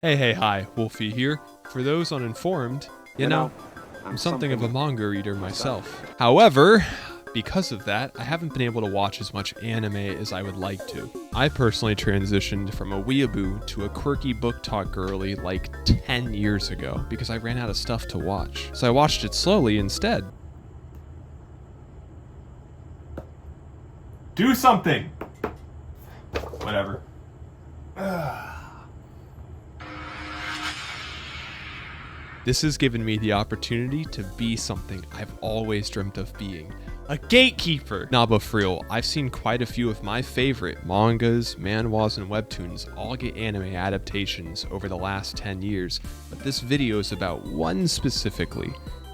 Hi, Wolfie here. For those uninformed, I'm something of a manga reader myself. However, because of that, I haven't been able to watch as much anime as I would like to. I personally transitioned from a weeaboo to a quirky book talk girly like 10 years ago because I ran out of stuff to watch. So I watched it slowly instead. Do something! Whatever. This has given me the opportunity to be something I've always dreamt of being. A gatekeeper! Nah, but for real, I've seen quite a few of my favorite mangas, manhwas, and webtoons all get anime adaptations over the last 10 years, but this video is about one specifically.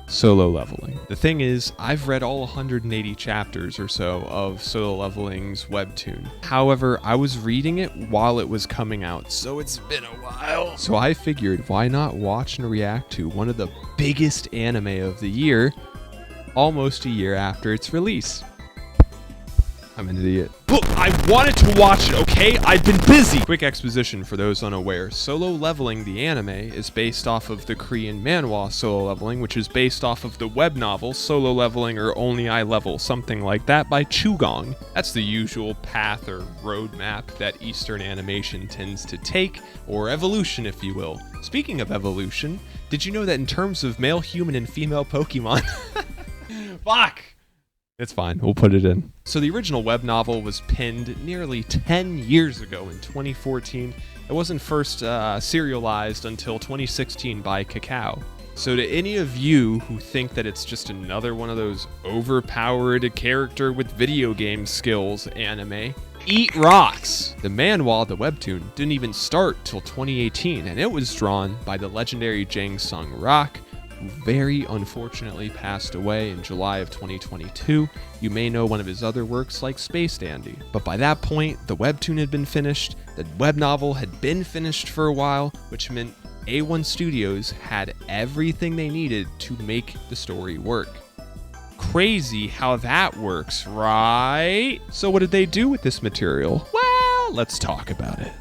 Solo Leveling. The thing is, I've read all 180 chapters or so of Solo Leveling's webtoon. However, I was reading it while it was coming out, so it's been a while. So I figured, why not watch and react to one of the biggest anime of the year, almost a year after its release. I'm an idiot. Look, I wanted to watch it, okay? I've been busy! Quick exposition for those unaware. Solo Leveling, the anime, is based off of the Korean manhwa Solo Leveling, which is based off of the web novel Solo Leveling or Only I Level, something like that, by Chugong. That's the usual path or roadmap that Eastern animation tends to take, or evolution, if you will. Speaking of evolution, did you know that in terms of male human and female Pokemon... Fuck! It's fine, we'll put it in. So the original web novel was penned nearly 10 years ago in 2014. It wasn't first serialized until 2016 by Kakao. So to any of you who think that it's just another one of those overpowered character with video game skills anime, eat rocks! The manhwa, the webtoon, didn't even start till 2018, and it was drawn by the legendary Jang Sung-rak, who very unfortunately passed away in July of 2022. You may know one of his other works like Space Dandy. But by that point, the webtoon had been finished, the web novel had been finished for a while, which meant A1 Studios had everything they needed to make the story work. Crazy how that works, right? So what did they do with this material? Well, let's talk about it.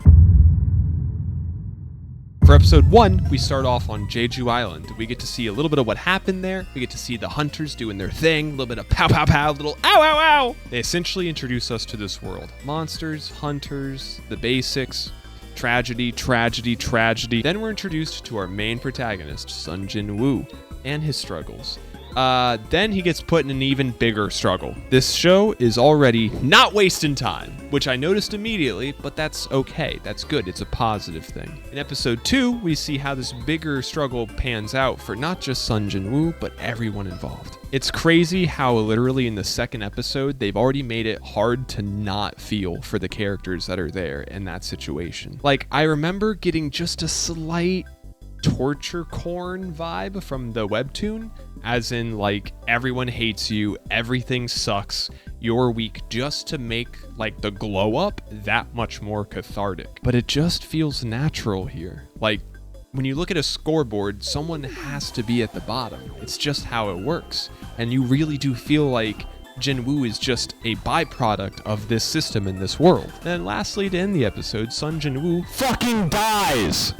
For episode 1, we start off on Jeju Island. We get to see a little bit of what happened there. We get to see the hunters doing their thing, a little bit of pow pow pow, little ow ow ow. They essentially introduce us to this world. Monsters, hunters, the basics, tragedy, tragedy, tragedy. Then we're introduced to our main protagonist, Sun Jin-woo, and his struggles. Then he gets put in an even bigger struggle. This show is already not wasting time, which I noticed immediately, but that's okay. That's good. It's a positive thing. In episode 2, we see how this bigger struggle pans out for not just Sun Jin-woo, but everyone involved. It's crazy how literally in the second episode, they've already made it hard to not feel for the characters that are there in that situation. Like, I remember getting just a slight torture corn vibe from the webtoon, as in like everyone hates you, everything sucks, you're weak, just to make like the glow up that much more cathartic. But it just feels natural here. Like when you look at a scoreboard, someone has to be at the bottom. It's just how it works. And you really do feel like Jin-woo is just a byproduct of this system in this world. And lastly, to end the episode, Sun Jin-woo fucking dies!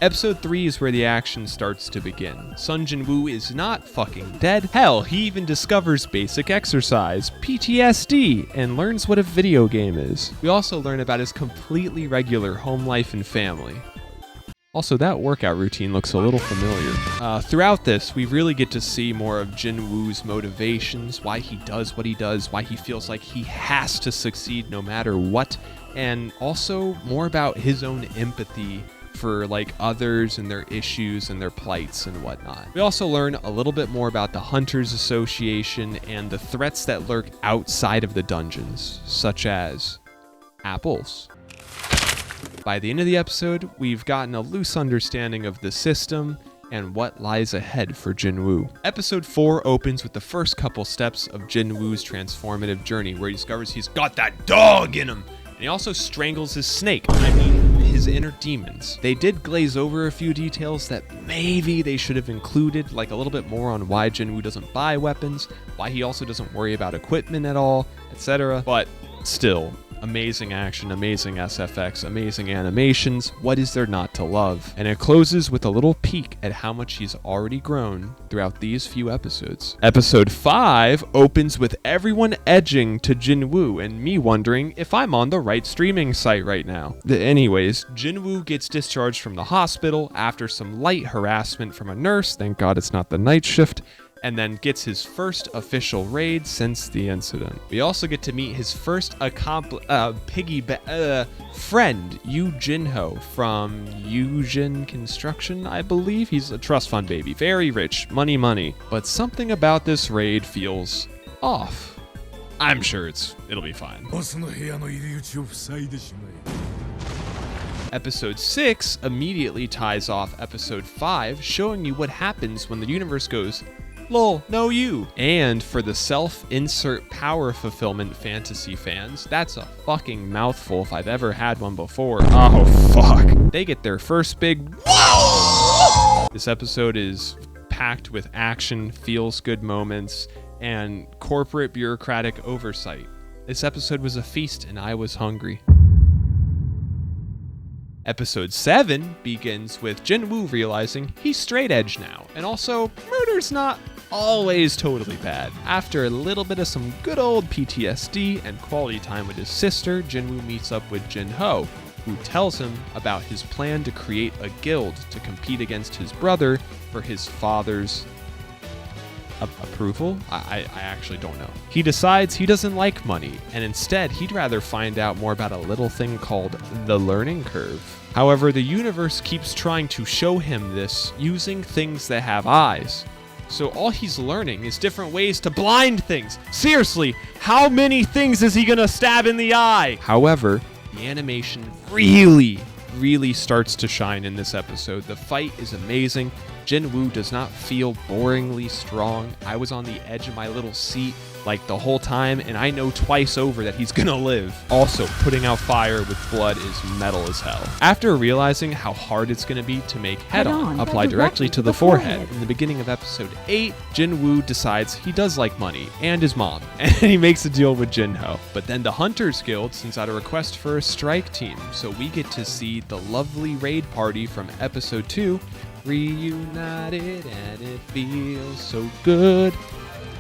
Episode 3 is where the action starts to begin. Sun Jin-woo is not fucking dead. Hell, he even discovers basic exercise, PTSD, and learns what a video game is. We also learn about his completely regular home life and family. Also, that workout routine looks a little familiar. Throughout this, we really get to see more of Jin-woo's motivations, why he does what he does, why he feels like he has to succeed no matter what, and also more about his own empathy for like others and their issues and their plights and whatnot. We also learn a little bit more about the Hunters Association and the threats that lurk outside of the dungeons, such as apples. By the end of the episode, we've gotten a loose understanding of the system and what lies ahead for Jin-woo. Episode 4 opens with the first couple steps of Jin-woo's transformative journey, where he discovers he's got that dog in him, and he also strangles his snake. His inner demons. They did glaze over a few details that maybe they should have included, like a little bit more on why Jin-woo doesn't buy weapons, why he also doesn't worry about equipment at all, etc. But still, Amazing action, amazing SFX, amazing animations. What is there not to love? And it closes with a little peek at how much he's already grown throughout these few episodes. Episode 5 opens with everyone edging to Jinwoo and me wondering if I'm on the right streaming site right now. Anyways, Jinwoo gets discharged from the hospital after some light harassment from a nurse, thank God it's not the night shift, and then gets his first official raid since the incident. We also get to meet his first friend, Yu Jinho from Yujin Construction, I believe. He's a trust fund baby, very rich, money. But something about this raid feels off. I'm sure it'll be fine. Episode 6 immediately ties off Episode 5, showing you what happens when the universe goes, lol, no you. And for the self-insert power fulfillment fantasy fans, that's a fucking mouthful if I've ever had one before. Oh, fuck. They get their first big whoa! This episode is packed with action, feels good moments, and corporate bureaucratic oversight. This episode was a feast and I was hungry. Episode 7 begins with Jinwoo realizing he's straight edge now, and also murder's not always totally bad. After a little bit of some good old PTSD and quality time with his sister, Jinwoo meets up with Jinho, who tells him about his plan to create a guild to compete against his brother for his father's approval? I actually don't know. He decides he doesn't like money, and instead he'd rather find out more about a little thing called the learning curve. However, the universe keeps trying to show him this using things that have eyes. So all he's learning is different ways to blind things. Seriously, how many things is he gonna stab in the eye? However, the animation really starts to shine in this episode. The fight is amazing. Jinwoo does not feel boringly strong. I was on the edge of my little seat like the whole time, and I know twice over that he's gonna live. Also, putting out fire with blood is metal as hell. After realizing how hard it's gonna be to make head-on apply directly to the forehead, in the beginning of episode 8, Jinwoo decides he does like money and his mom, and he makes a deal with Jinho. But then the Hunters Guild sends out a request for a strike team, so we get to see the lovely raid party from episode 2 reunited, and it feels so good.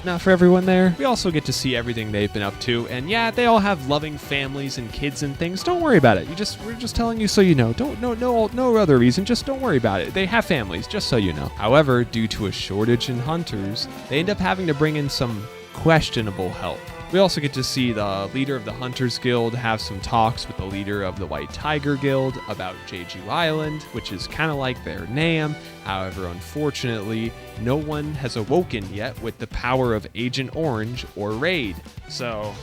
Not for everyone there. We also get to see everything they've been up to, and yeah, they all have loving families and kids and things. Don't worry about it. We're just telling you so you know. No other reason. Just don't worry about it. They have families, just so you know. However, due to a shortage in hunters, they end up having to bring in some questionable help. We also get to see the leader of the Hunters Guild have some talks with the leader of the White Tiger Guild about Jeju Island, which is kind of like their name. However, unfortunately, no one has awoken yet with the power of Agent Orange or Raid. So,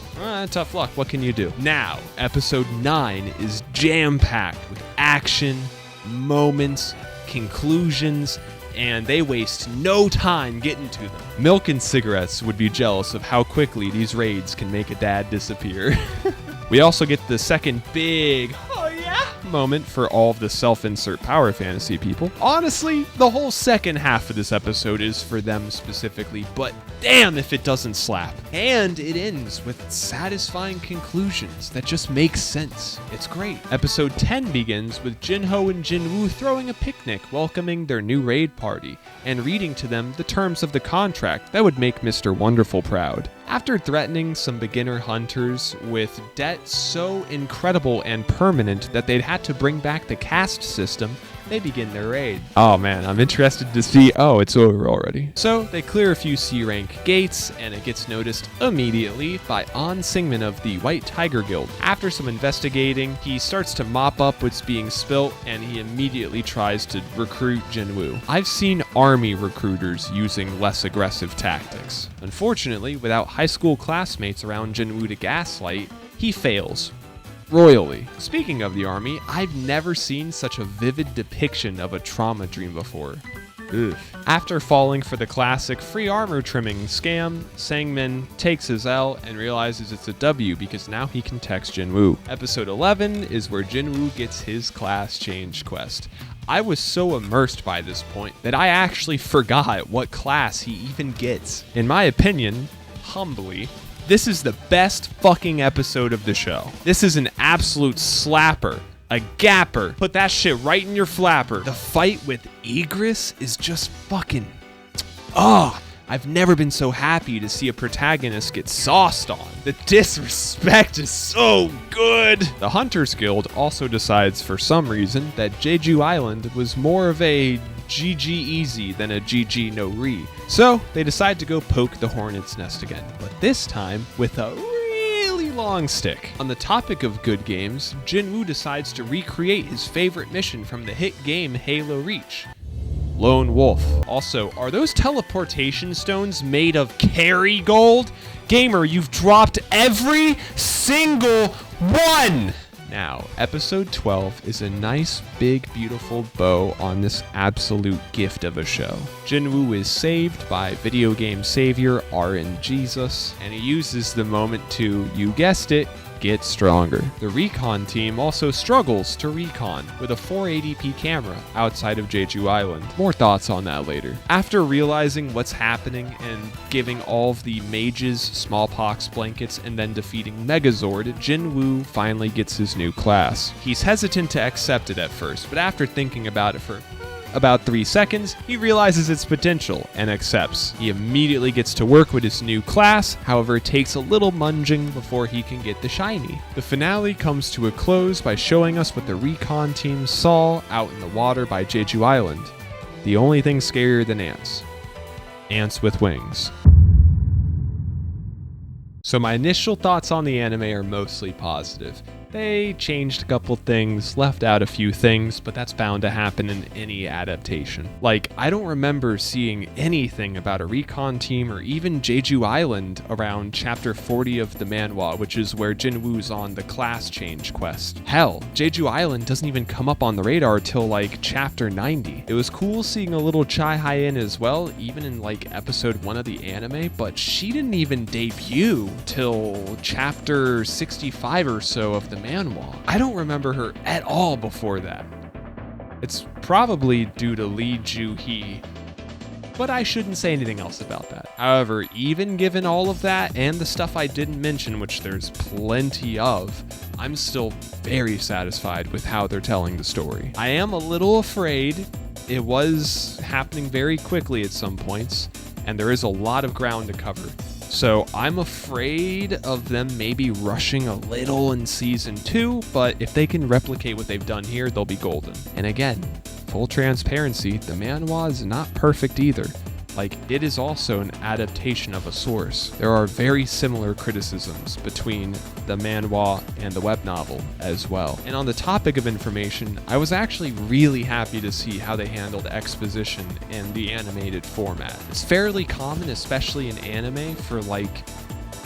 tough luck. What can you do? Now, episode 9 is jam-packed with action, moments, conclusions, and they waste no time getting to them. Milk and Cigarettes would be jealous of how quickly these raids can make a dad disappear. We also get the second big moment for all of the self-insert power fantasy people. Honestly, the whole second half of this episode is for them specifically, but damn if it doesn't slap. And it ends with satisfying conclusions that just make sense. It's great. Episode 10 begins with Jinho and Jinwoo throwing a picnic, welcoming their new raid party, and reading to them the terms of the contract that would make Mr. Wonderful proud. After threatening some beginner hunters with debt so incredible and permanent that they'd had to bring back the caste system, they begin their raid. Oh man, I'm interested to see, it's over already. So they clear a few C-rank gates, and it gets noticed immediately by An Singman of the White Tiger Guild. After some investigating, he starts to mop up what's being spilt, and he immediately tries to recruit Jinwoo. I've seen army recruiters using less aggressive tactics. Unfortunately, without high school classmates around Jinwoo to gaslight, he fails. Royally. Speaking of the army, I've never seen such a vivid depiction of a trauma dream before. Ugh. After falling for the classic free armor trimming scam, Sangmin takes his L and realizes it's a W because now he can text Jinwoo. Episode 11 is where Jinwoo gets his class change quest. I was so immersed by this point that I actually forgot what class he even gets. In my opinion, humbly, This is the best fucking episode of the show. This is an absolute slapper. A gapper. Put that shit right in your flapper. The fight with Egress is just fucking... I've never been so happy to see a protagonist get sauced on. The disrespect is so good. The Hunters Guild also decides for some reason that Jeju Island was more of a GG easy than a GG no re. So they decide to go poke the hornet's nest again, but this time with a really long stick. On the topic of good games, Jinwoo decides to recreate his favorite mission from the hit game Halo Reach. Lone Wolf. Also, are those teleportation stones made of carry gold? Gamer, you've dropped every single one! Now, episode 12 is a nice, big, beautiful bow on this absolute gift of a show. Jinwoo is saved by video game savior RNGesus, and he uses the moment to, you guessed it, get stronger. The recon team also struggles to recon with a 480p camera outside of Jeju Island. More thoughts on that later. After realizing what's happening and giving all of the mages smallpox blankets and then defeating Megazord, Jinwoo finally gets his new class. He's hesitant to accept it at first, but after thinking about it for about 3 seconds, he realizes its potential and accepts. He immediately gets to work with his new class, however it takes a little munging before he can get the shiny. The finale comes to a close by showing us what the recon team saw out in the water by Jeju Island. The only thing scarier than ants. Ants with wings. So my initial thoughts on the anime are mostly positive. They changed a couple things, left out a few things, but that's bound to happen in any adaptation. Like, I don't remember seeing anything about a recon team or even Jeju Island around chapter 40 of the manhwa, which is where Jinwoo's on the class change quest. Hell, Jeju Island doesn't even come up on the radar till like chapter 90. It was cool seeing a little Chai Hyen as well, even in like episode 1 of the anime, but she didn't even debut till chapter 65 or so of the manhwa. I don't remember her at all before that. It's probably due to Lee Ju-hee, but I shouldn't say anything else about that. However, even given all of that and the stuff I didn't mention, which there's plenty of, I'm still very satisfied with how they're telling the story. I am a little afraid it was happening very quickly at some points, and there is a lot of ground to cover. So I'm afraid of them maybe rushing a little in season 2, but if they can replicate what they've done here, they'll be golden. And again, full transparency, the manhwa is not perfect either. Like, it is also an adaptation of a source. There are very similar criticisms between the manhwa and the web novel as well. And on the topic of information, I was actually really happy to see how they handled exposition in the animated format. It's fairly common, especially in anime, for like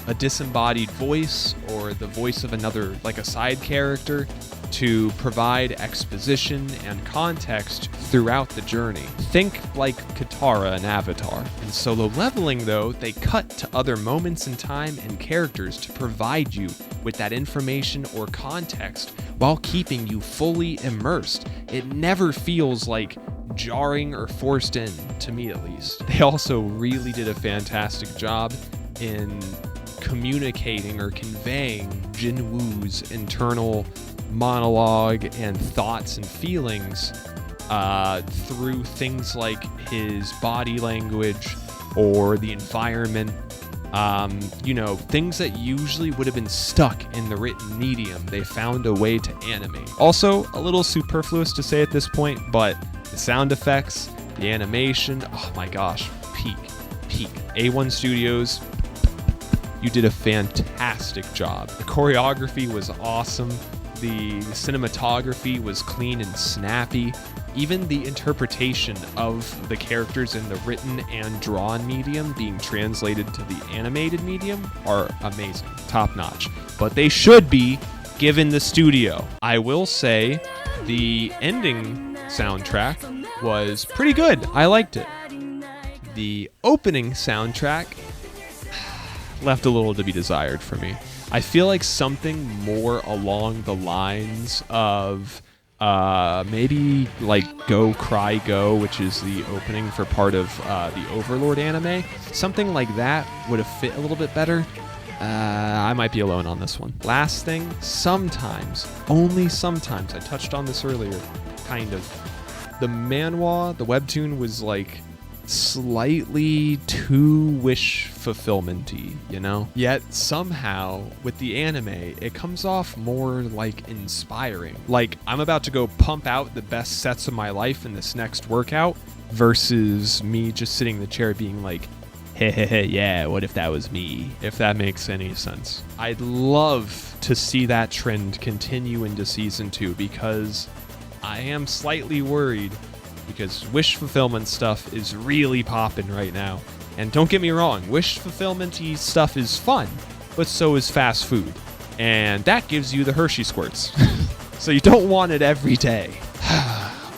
a disembodied voice or the voice of another, like a side character, to provide exposition and context throughout the journey. Think like Katara in Avatar. In Solo Leveling though, they cut to other moments in time and characters to provide you with that information or context while keeping you fully immersed. It never feels like jarring or forced in, to me at least. They also really did a fantastic job in communicating or conveying Jinwoo's internal monologue and thoughts and feelings through things like his body language or the environment, things that usually would have been stuck in the written medium. They found a way to animate. Also, a little superfluous to say at this point, but the sound effects, the animation, oh my gosh, peak. A1 Studios, you did a fantastic job. The choreography was awesome. The cinematography was clean and snappy. Even the interpretation of the characters in the written and drawn medium being translated to the animated medium are amazing, top notch. But they should be given the studio. I will say the ending soundtrack was pretty good. I liked it. The opening soundtrack left a little to be desired for me. I feel like something more along the lines of maybe like Go Cry Go, which is the opening for part of the Overlord anime. Something like that would have fit a little bit better. I might be alone on this one. Last thing, sometimes, only sometimes, I touched on this earlier, kind of. The manhwa, the webtoon was like slightly too wish fulfillment-y, you know? Yet somehow, with the anime, it comes off more like inspiring. Like, I'm about to go pump out the best sets of my life in this next workout versus me just sitting in the chair being like, hey, yeah, what if that was me? If that makes any sense. I'd love to see that trend continue into season 2 because I am slightly worried because wish fulfillment stuff is really popping right now. And don't get me wrong, wish fulfillment-y stuff is fun, but so is fast food. And that gives you the Hershey squirts. So you don't want it every day.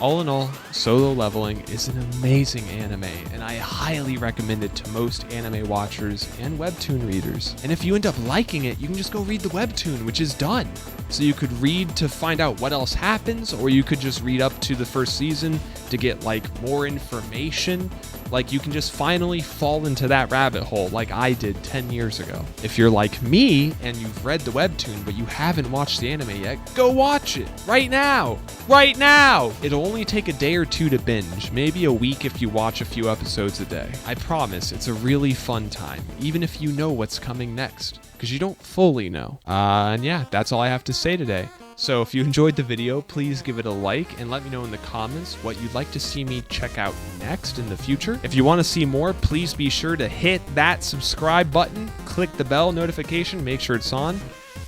All in all, Solo Leveling is an amazing anime, and I highly recommend it to most anime watchers and webtoon readers. And if you end up liking it, you can just go read the webtoon, which is done. So you could read to find out what else happens, or you could just read up to the first season to get like more information. Like you can just finally fall into that rabbit hole like I did 10 years ago. If you're like me and you've read the webtoon but you haven't watched the anime yet, go watch it right now. Right now! It'll only take a day or two to binge, maybe a week if you watch a few episodes a day. I promise it's a really fun time, even if you know what's coming next, because you don't fully know. And yeah, that's all I have to say today. So if you enjoyed the video, please give it a like and let me know in the comments what you'd like to see me check out next in the future. If you want to see more, please be sure to hit that subscribe button, click the bell notification, make sure it's on.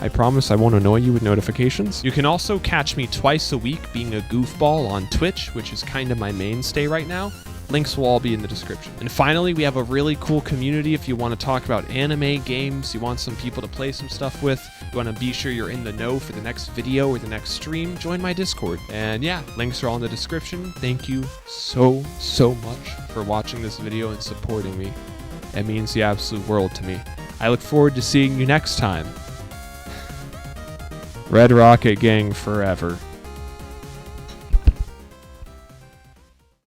I promise I won't annoy you with notifications. You can also catch me twice a week being a goofball on Twitch, which is kind of my mainstay right now. Links will all be in the description. And finally, we have a really cool community if you want to talk about anime, games, you want some people to play some stuff with, you want to be sure you're in the know for the next video or the next stream, join my Discord. And yeah, links are all in the description. Thank you so much for watching this video and supporting me. It means the absolute world to me. I look forward to seeing you next time. Red Rocket Gang forever.